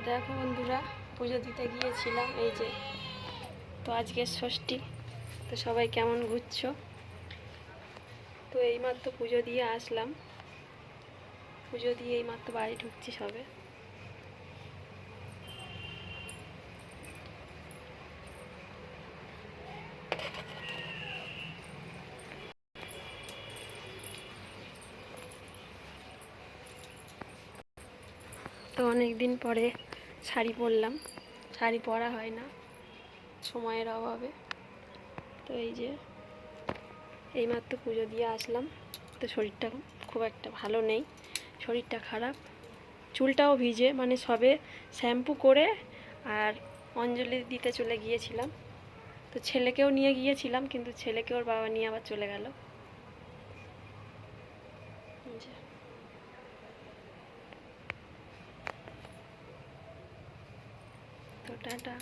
দেখো বন্ধুরা, পুজো দিতে গিয়েছিলাম, এই যে। তো আজকে ষষ্ঠী, তো সবাই কেমন ঘুরছো? তো এইমাত্র পুজো দিয়ে আসলাম, পুজো দিয়ে এইমাত্র বাড়ি ঢুকছি সবে। তো অনেক দিন পরে শাড়ি পরলাম, শাড়ি পরা হয় না সময়ের অভাবে। তো এই যে এইমাত্র পুজো দিয়ে আসলাম। তো শরীরটা খুব একটা ভালো নেই, শরীরটা খারাপ, চুলটাও ভিজে, মানে সবে শ্যাম্পু করে আর অঞ্জলি দিতে চলে গিয়েছিলাম। তো ছেলেকেও নিয়ে গিয়েছিলাম, কিন্তু ছেলেকে ওর বাবা নিয়ে আবার চলে গেল। তো টাটা।